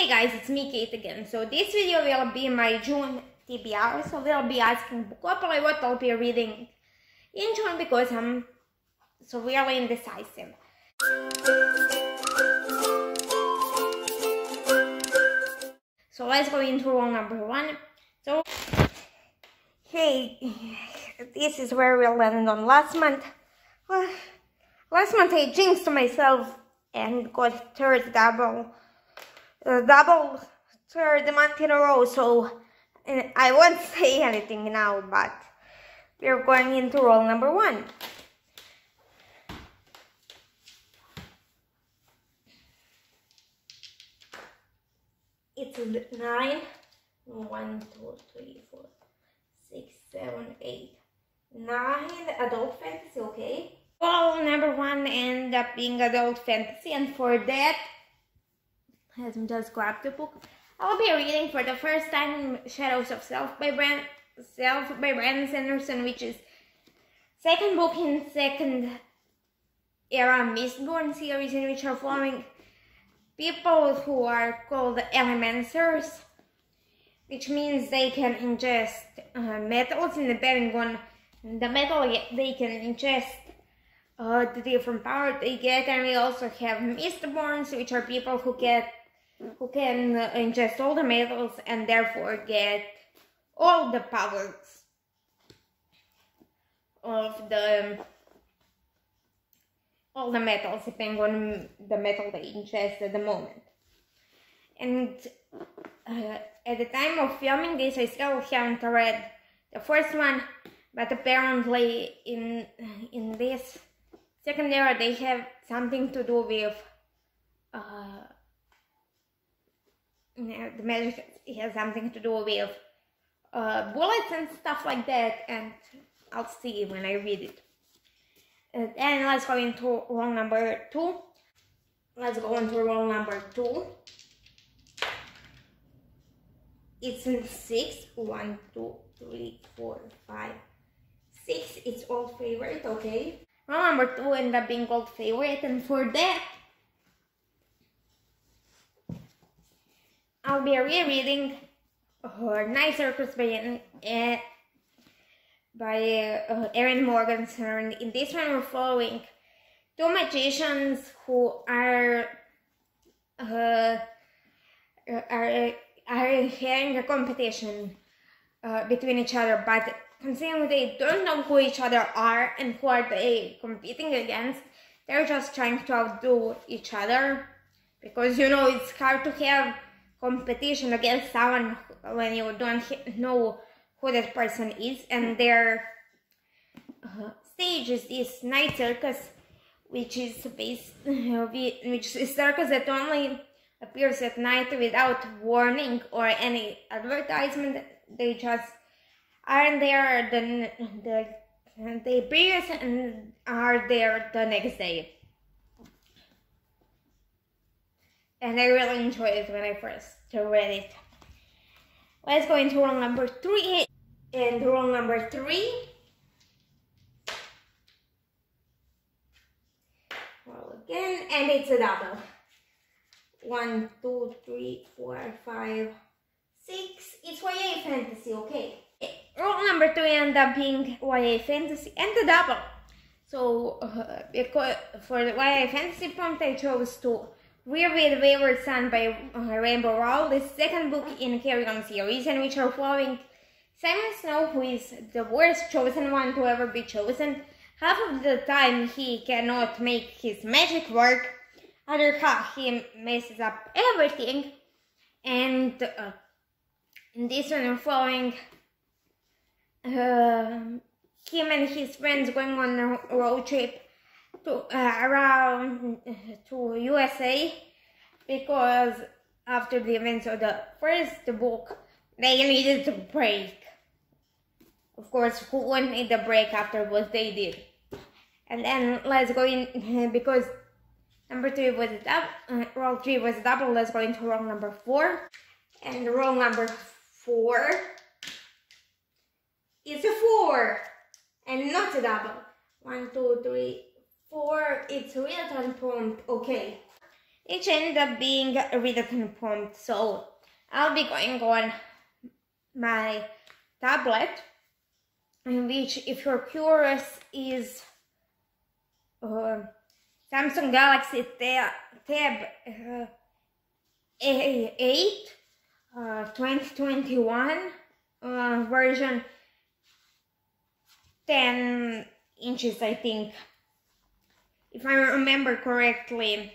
Hey guys, it's me Kate again. So this video will be my June TBR. So we'll be asking Bookopoly what I'll be reading in June because I'm so really indecisive. So let's go into rule number 1. So hey, this is where we landed on last month. Last month I jinxed myself and got third double third month in a row, so I won't say anything now, but we're going into roll number 1. It's 9. 1, 2, 3, 4, 6, 7, 8, 9 adult fantasy, okay? Roll number 1 ended up being adult fantasy, and for that, let me just grab the book. I'll be reading for the first time Shadows of Self by Brandon Sanderson, which is second book in second era Mistborn series, in which are following people who are called elementers, which means they can ingest metals, and depending on the metal they can ingest the different power they get. And we also have Mistborns, which are people who can ingest all the metals and therefore get all the powers of all the metals, depending on the metal they ingest at the moment. And at the time of filming this, I still haven't read the first one, but apparently in this second era they have something to do with the magic has something to do with bullets and stuff like that, and I'll see when I read it. And let's go into roll number 2. Let's go into roll number 2. It's in 6. 1, 2, 3, 4, 5, 6. It's old favorite, okay? Roll number 2 ended up being old favorite, and for that, I'll be rereading Night Circus by Erin Morgenstern. In this one, we're following 2 magicians who are having a competition between each other, but considering they don't know who each other are and who are they competing against, they're just trying to outdo each other, because you know it's hard to have competition against someone when you don't know who that person is. And their stage is this night circus, which is a circus that only appears at night without warning or any advertisement. They just aren't there the day previous and are there the next day. And I really enjoyed it when I first read it. Let's go into roll number 3. And roll number 3. Roll again, and it's a double. 1, 2, 3, 4, 5, 6. It's YA fantasy, okay. Roll number 3 ended up being YA fantasy and a double. So because for the YA fantasy prompt, I chose to reread Wayward Son by Rainbow Rowell, the second book in Carry On series, in which are following Simon Snow, who is the worst chosen one to ever be chosen. Half of the time he cannot make his magic work, other half he messes up everything. And in this one we're following him and his friends going on a road trip around to USA, because after the events of the first book they needed a break. Of course, who wouldn't need a break after what they did? And then let's go in, because number 3 was a double, roll 3 was a double. Let's go into roll number 4. And roll number 4 is a 4 and not a double. 1, 2, 3, 4. It's real time prompt, okay. Each ended up being a readathon prompt, so I'll be going on my tablet, in which, if you're curious, is Samsung Galaxy Tab A8 2021 version, 10 inches, I think, if I remember correctly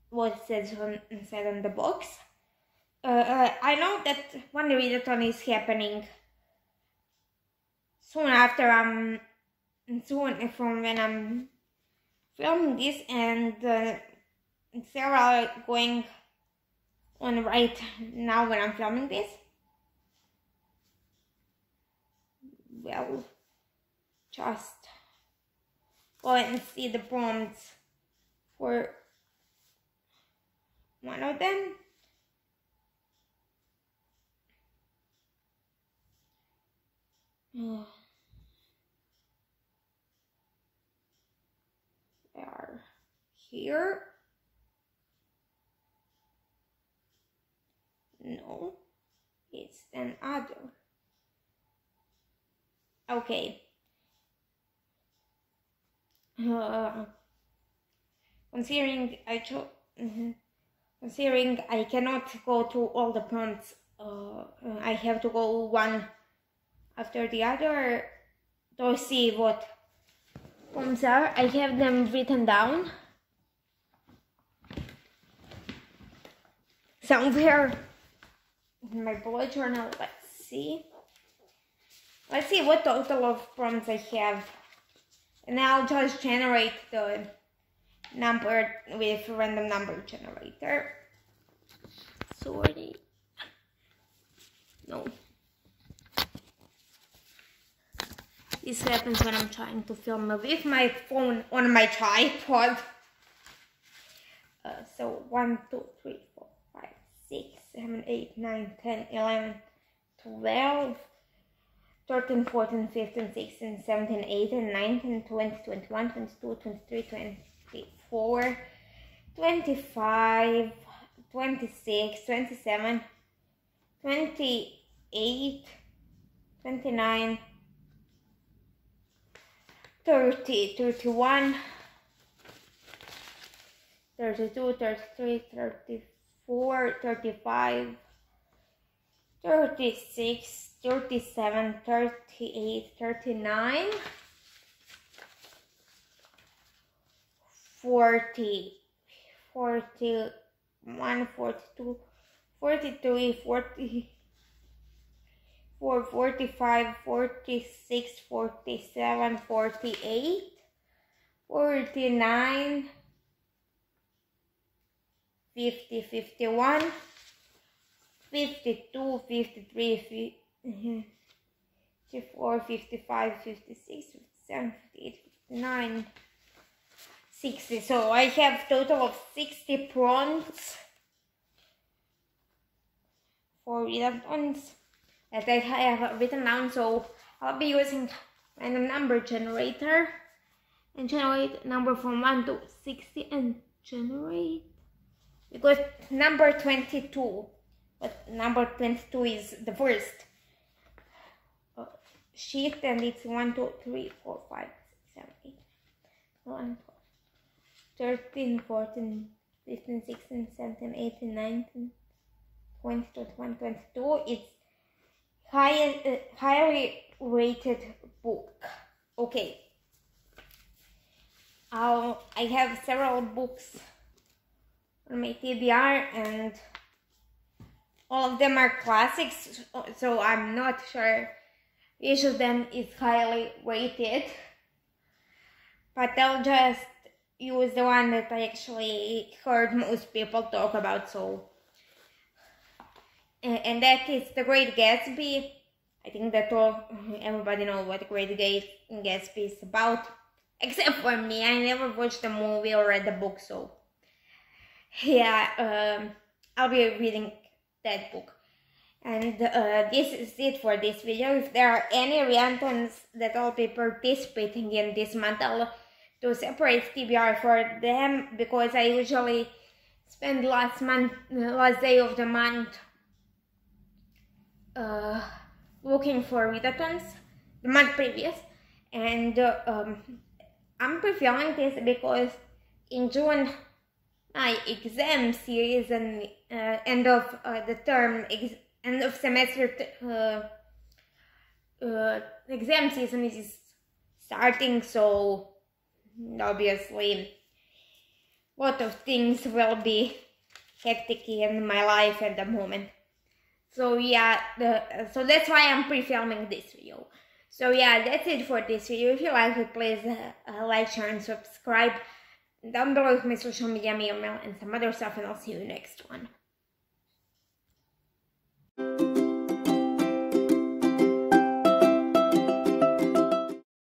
what it said on the box. I know that one readathon is happening soon after soon from when I'm filming this, and several going on right now when I'm filming this. Well, just go and see the prompts for one of them. They are here. No, it's another. Okay. Considering I cannot go through all the prompts, I have to go one after the other to see what prompts are. I have them written down somewhere in my bullet journal. Let's see what total of prompts I have, and I'll just generate the number with random number generator. Sorry. No. This happens when I'm trying to film with my phone on my tripod. So 1, 2, 3, 4, 5, 6, 7, 8, 9, 10, 11, 12, 13, 14, 15, 16, 17, 18, 19, 20, 21, 22, 23, 24, 25, 26, 27, 28, 29, 30, 31, 32, 33, 34, 35, 36, 37, 38, 39, 40, 41, 42, 43, 44, 45, 46, 47, 48, 49, 50, 51, 52, 53, 54, 55, 56, 57, 58, 59, 60. So I have total of 60 prompts for readathons that I have written down. So I'll be using random number generator and generate number from 1 to 60 and generate, because number 22, but number 22 is the first sheet, and it's 1, 2, 3, 4, 5, 6, 7, 8, 9, 12, 13, 14, 15, 16, 17, 18, 19, 20, 21, 22. It's highly rated book. Okay. I have several books on my TBR, and all of them are classics, so I'm not sure which of them is highly rated, but I'll just use the one that I actually heard most people talk about. So, and that is The Great Gatsby. I think that everybody knows what The Great Gatsby is about, except for me. I never watched the movie or read the book, so yeah, I'll be reading that book. And this is it for this video. If there are any readathons that I'll be participating in this month, I'll to separate TBR for them, because I usually spend last day of the month looking for readathons, the month previous, and I'm pre-filming this because in June my exam series and end of the term, end of semester exam season is starting, so obviously a lot of things will be hectic in my life at the moment. So yeah, so that's why I'm pre-filming this video. So yeah, that's it for this video. If you like it, please like, share and subscribe. Down below is my social media, my email and some other stuff, and I'll see you next one.